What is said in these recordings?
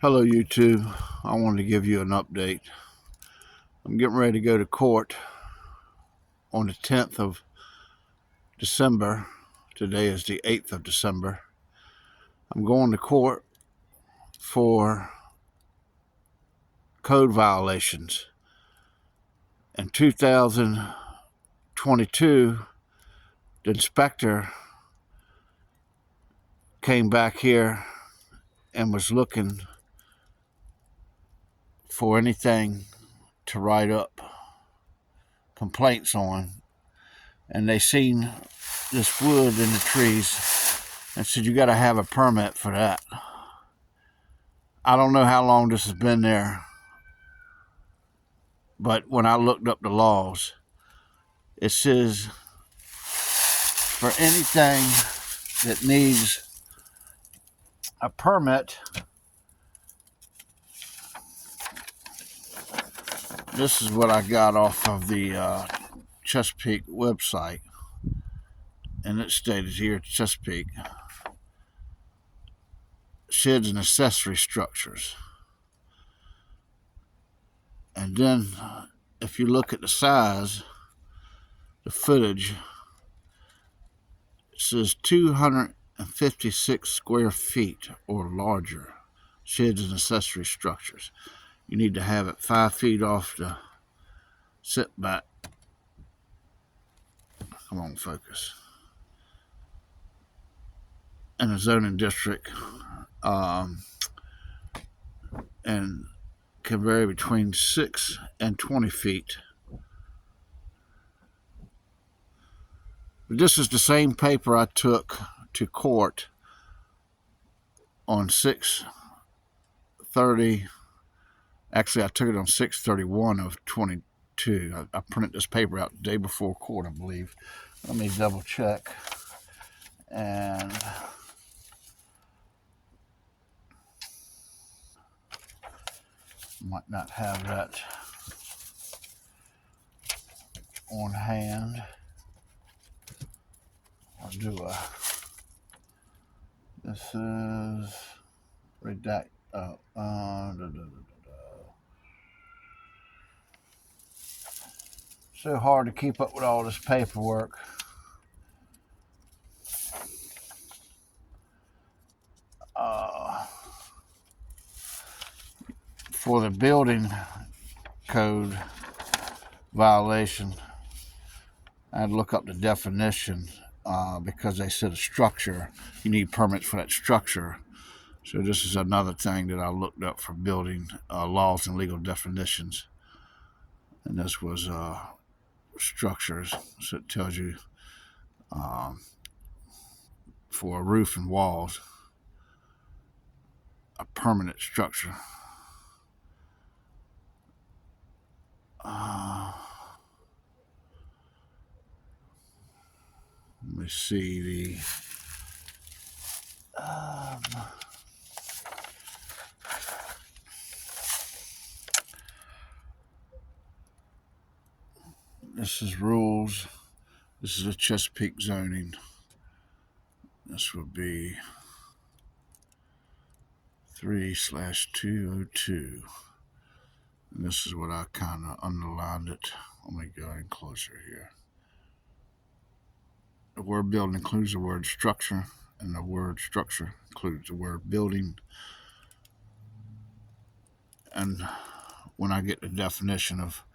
Hello YouTube, I wanted to give you an update. I'm getting ready to go to court on the 10th of December. Today is the 8th of December. I'm going to court for code violations. In 2022, the inspector came back here and was looking for anything to write up complaints on, and they seen this wood in the trees and said, you got to have a permit for that. I don't know how long this has been there, but when I looked up the laws, it says for anything that needs a permit, this is what I got off of the Chesapeake website, and it stated here, Chesapeake, sheds and accessory structures. And then if you look at the size, the footage, it says 256 square feet or larger, sheds and accessory structures. You need to have it 5 feet off the setback. Come on, focus. In a zoning district, and can vary between 6 and 20 feet. This is the same paper I took to court on 6/30. Actually, I took it on 6/31 of 22. I printed this paper out the day before court, I believe. Let me double check. And might not have that on hand. I'll do this is redact. So hard to keep up with all this paperwork. For the building code violation, I had to look up the definition because they said a structure, you need permits for that structure. So this is another thing that I looked up for building laws and legal definitions. And this was structures. So it tells you for a roof and walls, a permanent structure. Let me see this is rules. This is a Chesapeake zoning. This would be 3/202. And this is what I kind of underlined it. Let me go in closer here. The word building includes the word structure, and the word structure includes the word building. And when I get the definition of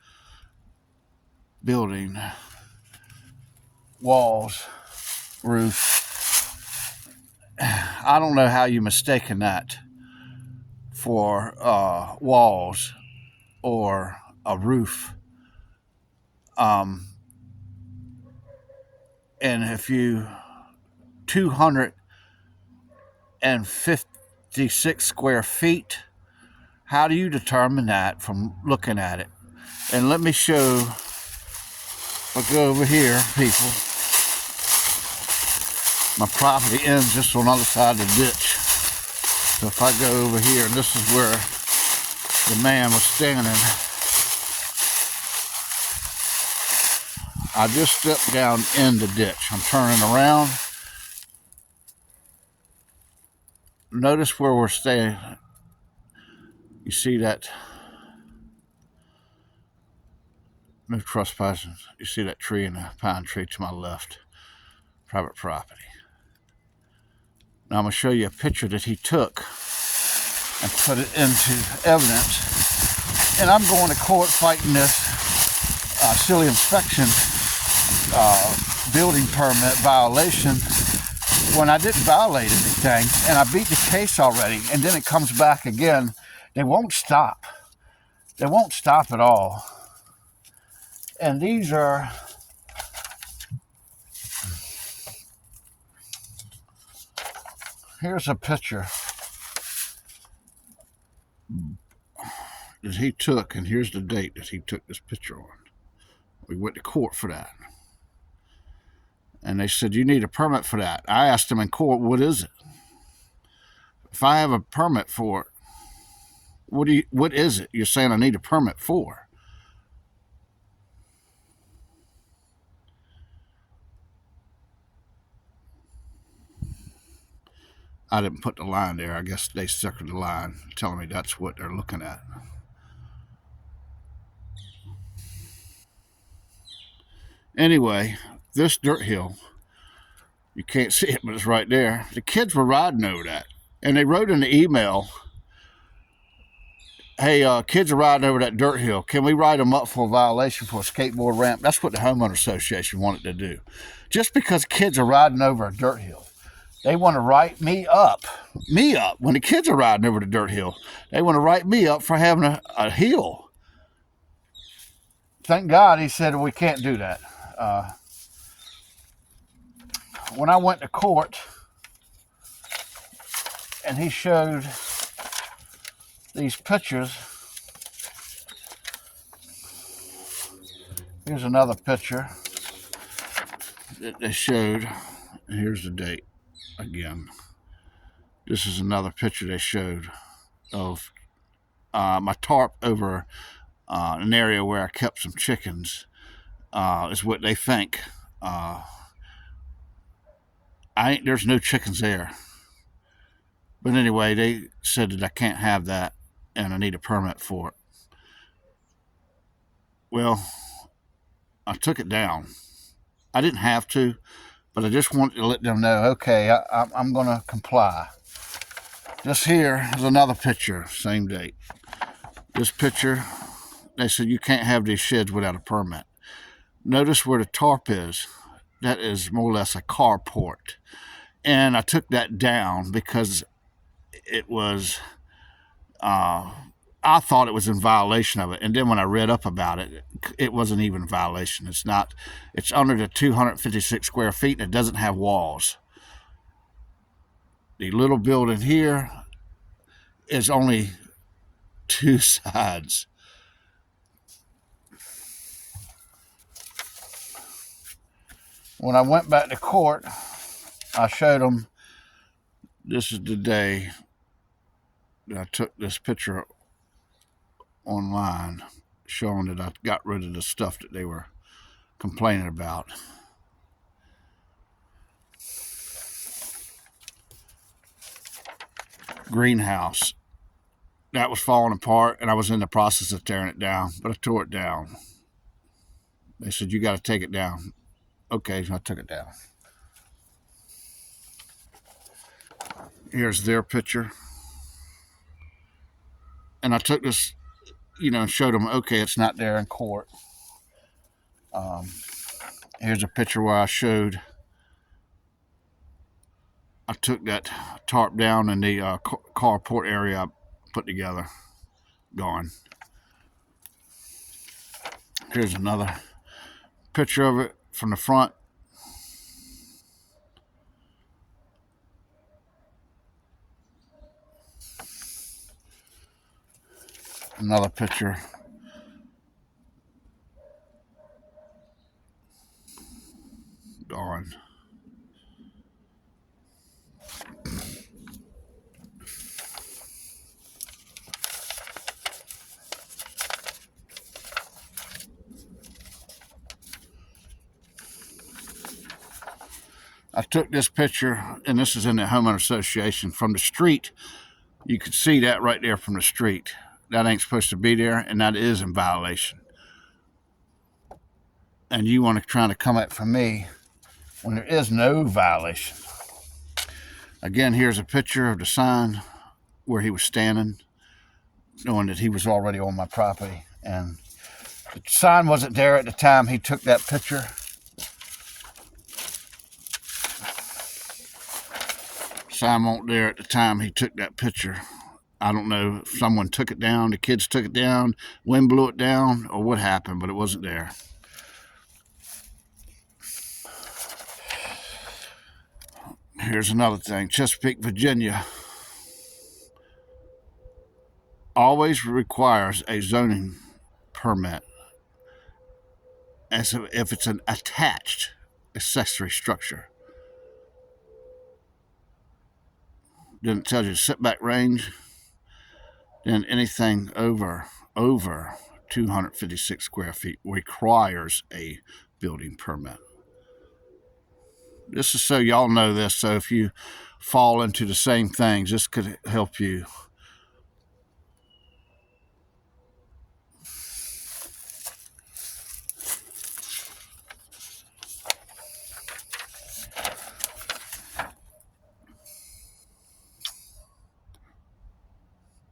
building, walls, roof, I don't know how you mistaken that for walls or a roof. And if you 256 square feet, how do you determine that from looking at it? And let me show, I'll go over here, people. My property ends just on the other side of the ditch. So if I go over here, and this is where the man was standing, I just stepped down in the ditch. I'm turning around. Notice where we're staying. You see that? No trespassing. You see that tree and the pine tree to my left, private property. Now I'm going to show you a picture that he took and put it into evidence. And I'm going to court fighting this silly inspection building permit violation when I didn't violate anything, and I beat the case already, and then it comes back again. They won't stop. They won't stop at all. And these are here's a picture that he took, and here's the date that he took this picture on. We went to court for that. And they said, you need a permit for that. I asked them in court, what is it? If I have a permit for it, what is it you're saying I need a permit for? I didn't put the line there. I guess they circled the line telling me that's what they're looking at. Anyway, this dirt hill, you can't see it, but it's right there. The kids were riding over that, and they wrote in the email, hey, kids are riding over that dirt hill. Can we write them up for a violation for a skateboard ramp? That's what the Homeowner Association wanted to do. Just because kids are riding over a dirt hill, they want to write me up. When the kids are riding over the dirt hill, they want to write me up for having a hill. Thank God he said we can't do that. When I went to court and he showed these pictures, here's another picture that they showed, and here's the date again. This is another picture they showed of my tarp over an area where I kept some chickens, is what they think. There's no chickens there. But anyway, they said that I can't have that and I need a permit for it. Well, I took it down. I didn't have to, but I just wanted to let them know, okay, I'm going to comply. This here is another picture, same date. This picture, they said you can't have these sheds without a permit. Notice where the tarp is. That is more or less a carport. And I took that down because it was, I thought it was in violation of it. And then when I read up about it, it wasn't even a violation. It's not. It's under the 256 square feet and it doesn't have walls. The little building here is only 2 sides. When I went back to court, I showed them, this is the day that I took this picture online, showing that I got rid of the stuff that they were complaining about. Greenhouse. That was falling apart, and I was in the process of tearing it down, but I tore it down. They said, you got to take it down. Okay, so I took it down. Here's their picture. And I took this, and showed them, okay, it's not there in court. Here's a picture where I showed, I took that tarp down in the carport area I put together. Gone. Here's another picture of it from the front. Another picture. Gone. I took this picture, and this is in the Homeowner Association, from the street. You could see that right there from the street. that ain't supposed to be there, and that is in violation. And you want to try to come at for me when there is no violation. Again, here's a picture of the sign where he was standing, knowing that he was already on my property. And the sign wasn't there at the time he took that picture. Sign wasn't there at the time he took that picture. I don't know if someone took it down, the kids took it down, wind blew it down, or what happened, but it wasn't there. Here's another thing. Chesapeake, Virginia always requires a zoning permit as if it's an attached accessory structure. Then it tells you the setback range. Then anything over 256 square feet requires a building permit. This is so y'all know this, so if you fall into the same things, this could help you.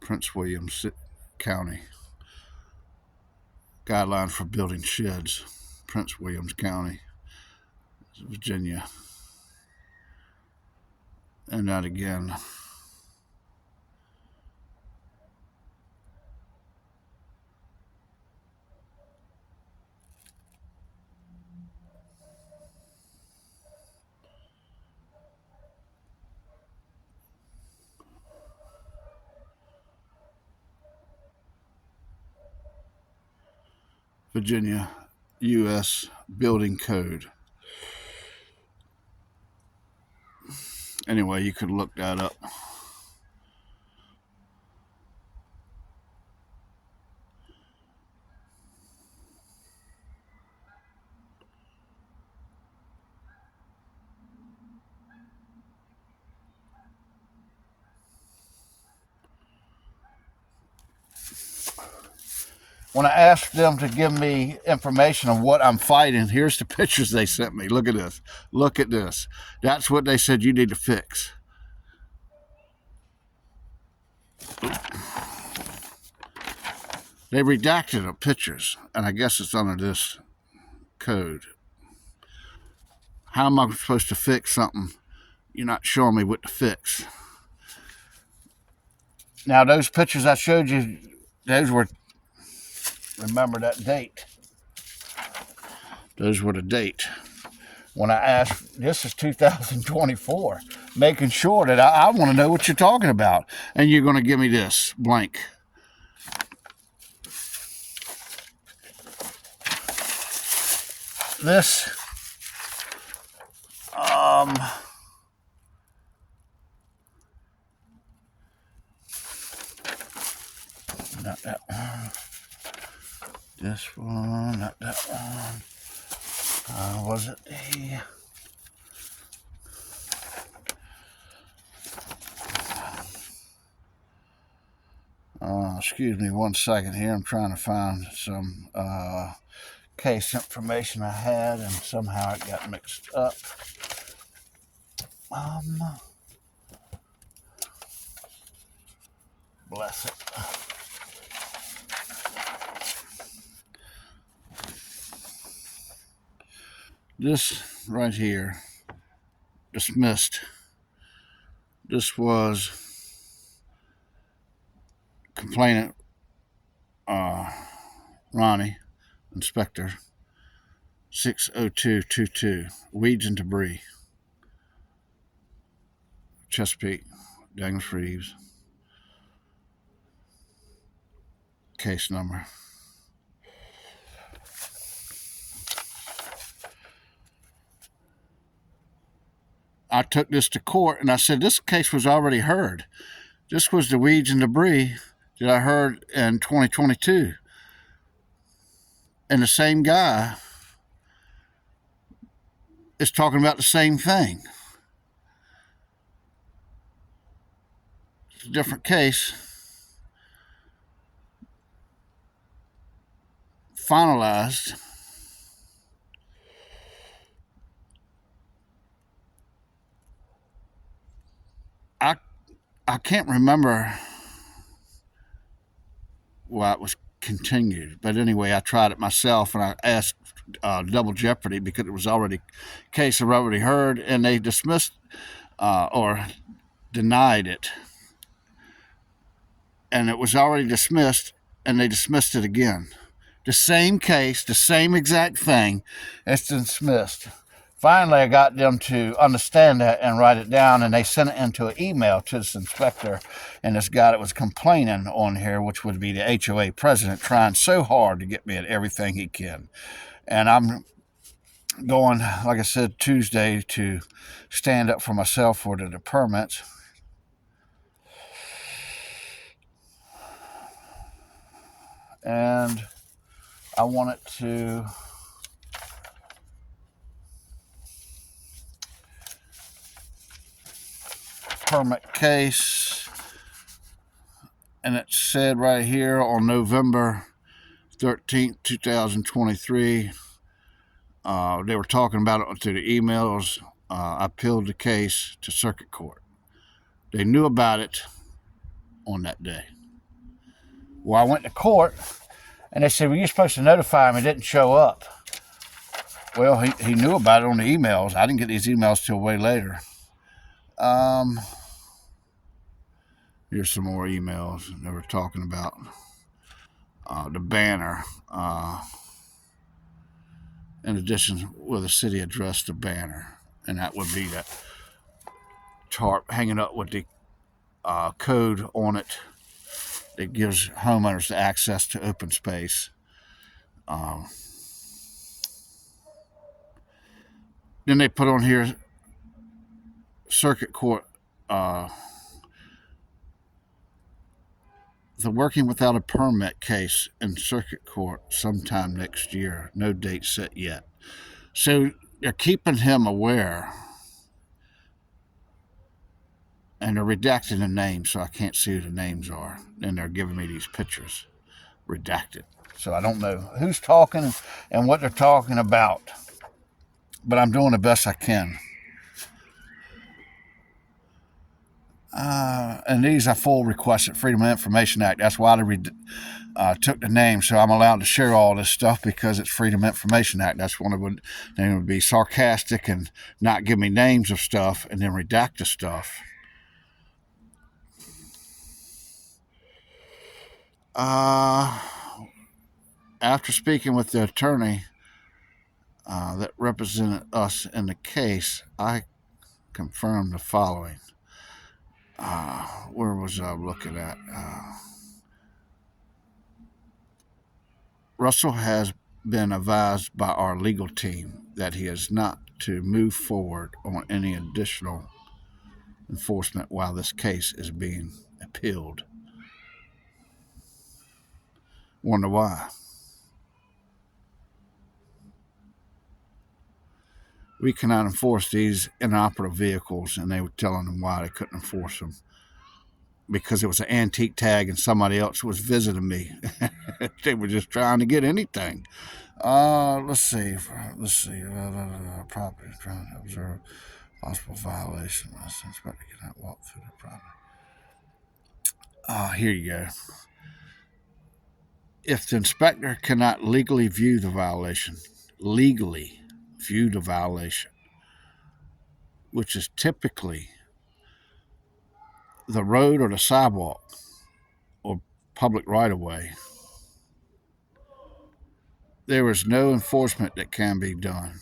Prince William County. Guidelines for building sheds. Prince William County, Virginia. And that again. Virginia, U.S. Building Code. Anyway, you could look that up. When I asked them to give me information on what I'm fighting, here's the pictures they sent me. Look at this. Look at this. That's what they said you need to fix. They redacted the pictures, and I guess it's under this code. How am I supposed to fix something you're not showing me what to fix? Now, those pictures I showed you, those were, remember that date. Those were the date. When I asked, this is 2024, making sure that I want to know what you're talking about. And you're going to give me this blank. This, not that one. This one, not that one. Was it the... excuse me 1 second here. I'm trying to find some case information I had, and somehow it got mixed up. Bless it. This right here, dismissed. This was complainant Ronnie, inspector, 60222, weeds and debris, Chesapeake, Douglas Reeves, case number. I took this to court and I said, this case was already heard. This was the weeds and debris that I heard in 2022. And the same guy is talking about the same thing. It's a different case. finalized. I I can't remember why it was continued, but anyway, I tried it myself and I asked Double Jeopardy because it was already case I've already heard, and they dismissed or denied it, and it was already dismissed, and they dismissed it again. The same case, the same exact thing, it's dismissed. Finally, I got them to understand that and write it down, and they sent it into an email to this inspector and this guy that was complaining on here, which would be the HOA president, trying so hard to get me at everything he can. And I'm going, like I said, Tuesday to stand up for myself for the permits. And I want it to permit case, and it said right here on November 13th, 2023, they were talking about it through the emails. I appealed the case to circuit court. They knew about it on that day. Well, I went to court, and they said, well, you're supposed to notify him. It didn't show up. Well, he knew about it on the emails. I didn't get these emails till way later. Here's some more emails they were talking about. The banner. In addition, with the city address, the banner. And that would be that tarp hanging up with the code on it that gives homeowners access to open space. Then they put on here circuit court, the working without a permit case in circuit court sometime next year. No date set yet. So they're keeping him aware, and they're redacting the names so I can't see who the names are. And they're giving me these pictures redacted. So I don't know who's talking and what they're talking about. But I'm doing the best I can. And these are full requested Freedom of Information Act. That's why they took the name, so I'm allowed to share all this stuff because it's Freedom of Information Act. That's one of them. They would be sarcastic and not give me names of stuff and then redact the stuff. After speaking with the attorney that represented us in the case, I confirmed the following. Where was I looking at? Russell has been advised by our legal team that he is not to move forward on any additional enforcement while this case is being appealed. Wonder why? We cannot enforce these inoperable vehicles, and they were telling them why they couldn't enforce them. Because it was an antique tag and somebody else was visiting me. They were just trying to get anything. Let's see. Property trying to observe possible violation. Let's inspect to get that walk through the property. Here you go. If the inspector cannot legally view the violation, which is typically the road or the sidewalk or public right-of-way, there is no enforcement that can be done.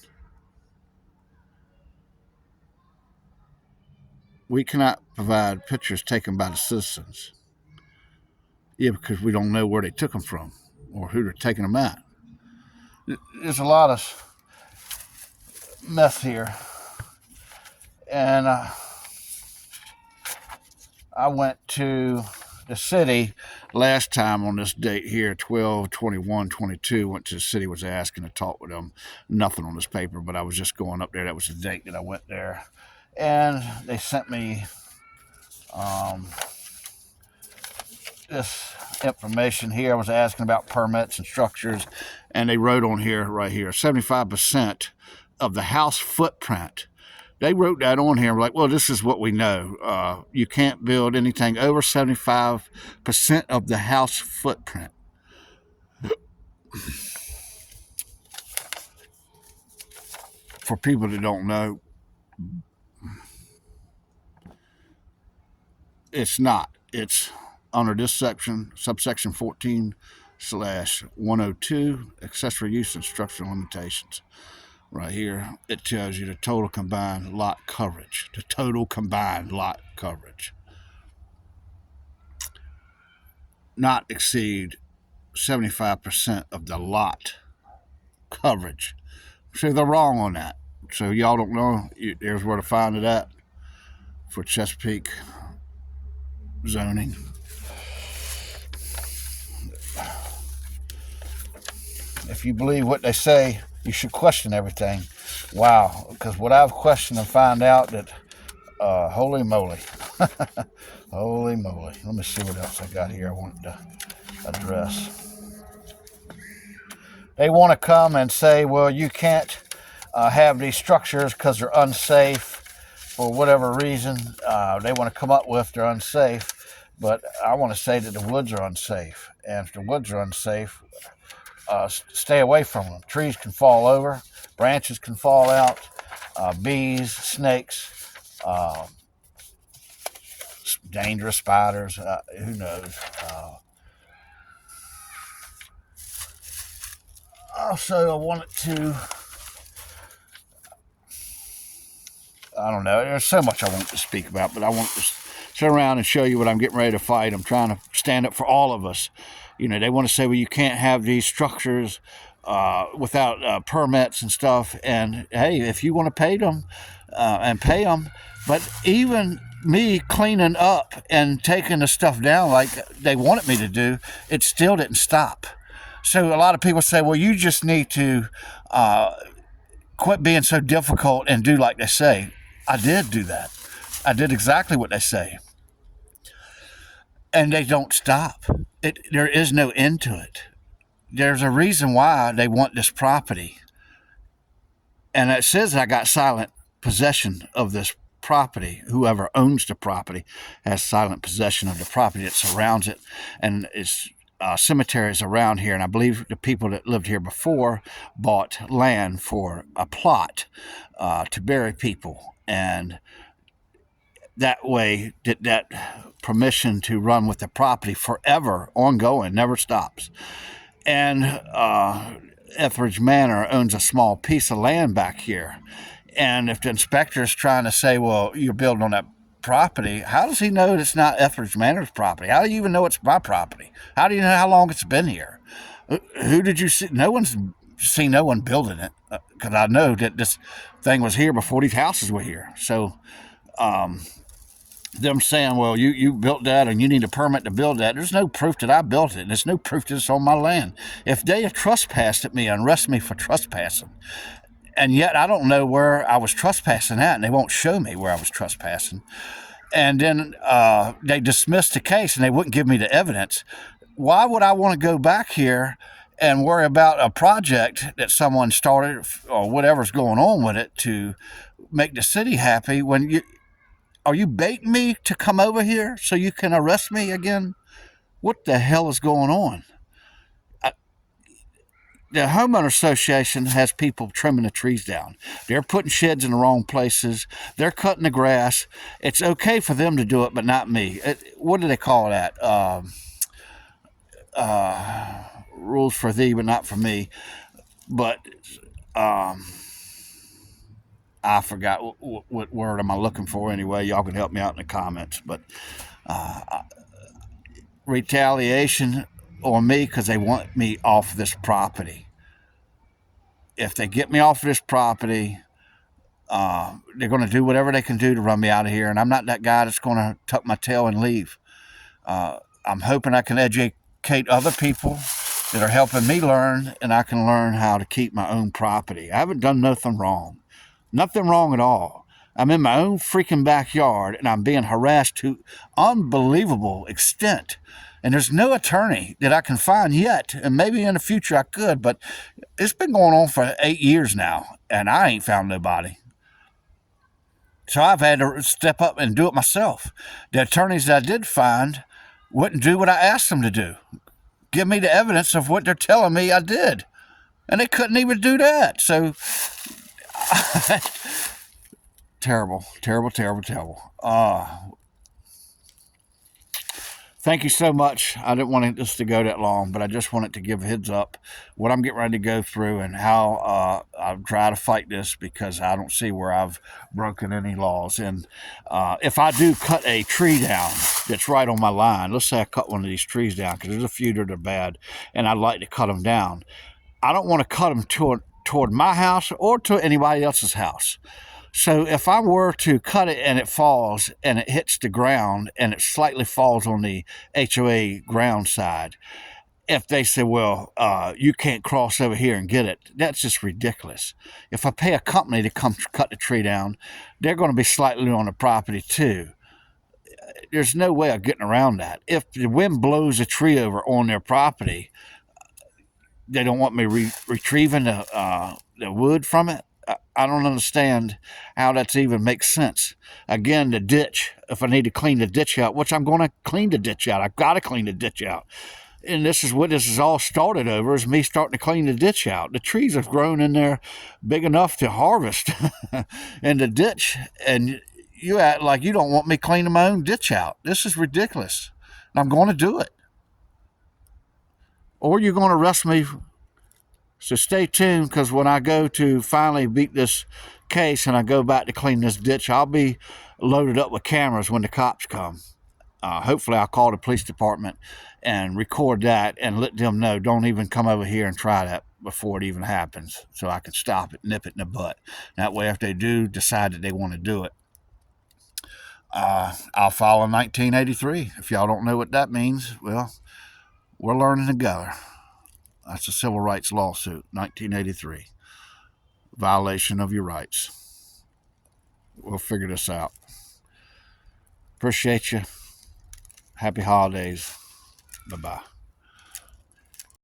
We cannot provide pictures taken by the citizens. Yeah, because we don't know where they took them from or who they're taking them at. There's a lot of mess here. And I went to the city last time on this date here, 12/21/22. Went to the city, was asking to talk with them. Nothing on this paper, but I was just going up there. That was the date that I went there. And they sent me this information here. I was asking about permits and structures, and they wrote on here, right here, 75% of the house footprint. They wrote that on here, like, well, this is what we know. You can't build anything over 75% of the house footprint. For people that don't know, it's not. It's under this section, subsection 14/102, accessory use and structural limitations. Right here, it tells you the total combined lot coverage. The total combined lot coverage. Not exceed 75% of the lot coverage. So they're wrong on that. So y'all don't know, there's where to find it at for Chesapeake zoning. If you believe what they say, you should question everything. Wow, because what I've questioned and find out that, holy moly. Holy moly. Let me see what else I got here I wanted to address. They want to come and say, well, you can't have these structures because they're unsafe for whatever reason they want to come up with. They're unsafe. But I want to say that the woods are unsafe. And if the woods are unsafe, stay away from them. Trees can fall over, branches can fall out, bees, snakes, dangerous spiders, who knows. Also, I wanted to, I don't know, there's so much I want to speak about, but I want to sit around and show you what I'm getting ready to fight. I'm trying to stand up for all of us. You know, they want to say, well, you can't have these structures without permits and stuff. And hey, if you want to pay them and pay them, but even me cleaning up and taking the stuff down like they wanted me to do, it still didn't stop. So a lot of people say, well, you just need to quit being so difficult and do like they say. I did do that. I did exactly what they say. And they don't stop. There is no end to it. There's a reason why they want this property. And it says I got silent possession of this property. Whoever owns the property has silent possession of the property that surrounds it. And it's cemeteries around here. And I believe the people that lived here before bought land for a plot to bury people. And that way, that permission to run with the property forever, ongoing, never stops. And Etheridge Manor owns a small piece of land back here. And if the inspector's trying to say, well, you're building on that property, how does he know it's not Etheridge Manor's property? How do you even know it's my property? How do you know how long it's been here? Who did you see? No one's seen no one building it, because I know that this thing was here before these houses were here. So them saying, well, you built that and you need a permit to build that, there's no proof that I built it. And there's no proof that it's on my land. If they have trespassed at me and arrested me for trespassing, and yet I don't know where I was trespassing at, and they won't show me where I was trespassing, and then they dismissed the case and they wouldn't give me the evidence, why would I want to go back here and worry about a project that someone started or whatever's going on with it to make the city happy when are you baiting me to come over here so you can arrest me again? What the hell is going on? The Homeowner Association has people trimming the trees down. They're putting sheds in the wrong places. They're cutting the grass. It's okay for them to do it, but not me. What do they call that? Rules for thee, but not for me. But I forgot what word am I looking for anyway. Y'all can help me out in the comments. But retaliation on me because they want me off this property. If they get me off of this property, they're going to do whatever they can do to run me out of here. And I'm not that guy that's going to tuck my tail and leave. I'm hoping I can educate other people that are helping me learn, and I can learn how to keep my own property. I haven't done nothing wrong. Nothing wrong at all. I'm in my own freaking backyard, and I'm being harassed to unbelievable extent. And there's no attorney that I can find yet, and maybe in the future I could, but it's been going on for 8 years now, and I ain't found nobody. So I've had to step up and do it myself. The attorneys that I did find wouldn't do what I asked them to do. Give me the evidence of what they're telling me I did. And they couldn't even do that. So, terrible, terrible, terrible, terrible. Thank you so much. I didn't want this to go that long, but I just wanted to give a heads up what I'm getting ready to go through and how I've tried to fight this, because I don't see where I've broken any laws. And if I do cut a tree down that's right on my line, let's say I cut one of these trees down, because there's a few that are bad, and I'd like to cut them down. I don't want to cut them toward my house or to anybody else's house. So if I were to cut it and it falls and it hits the ground and it slightly falls on the HOA ground side, if they say, well, you can't cross over here and get it, that's just ridiculous. If I pay a company to come cut the tree down, they're going to be slightly on the property too. There's no way of getting around that. If the wind blows a tree over on their property, they don't want me retrieving the wood from it. I don't understand how that's even makes sense. Again, the ditch, if I need to clean the ditch out, which I'm going to clean the ditch out. I've got to clean the ditch out. And this is what this is all started over, is me starting to clean the ditch out. The trees have grown in there big enough to harvest in the ditch. And you act like you don't want me cleaning my own ditch out. This is ridiculous. And I'm going to do it. Or you're going to arrest me. So stay tuned, because when I go to finally beat this case and I go back to clean this ditch, I'll be loaded up with cameras when the cops come. Hopefully I'll call the police department and record that and let them know, don't even come over here and try that before it even happens, so I can stop it, nip it in the butt. That way, if they do decide that they want to do it, I'll file a 1983. If y'all don't know what that means, well, we're learning together. That's a civil rights lawsuit, 1983. Violation of your rights. We'll figure this out. Appreciate you. Happy holidays. Bye-bye.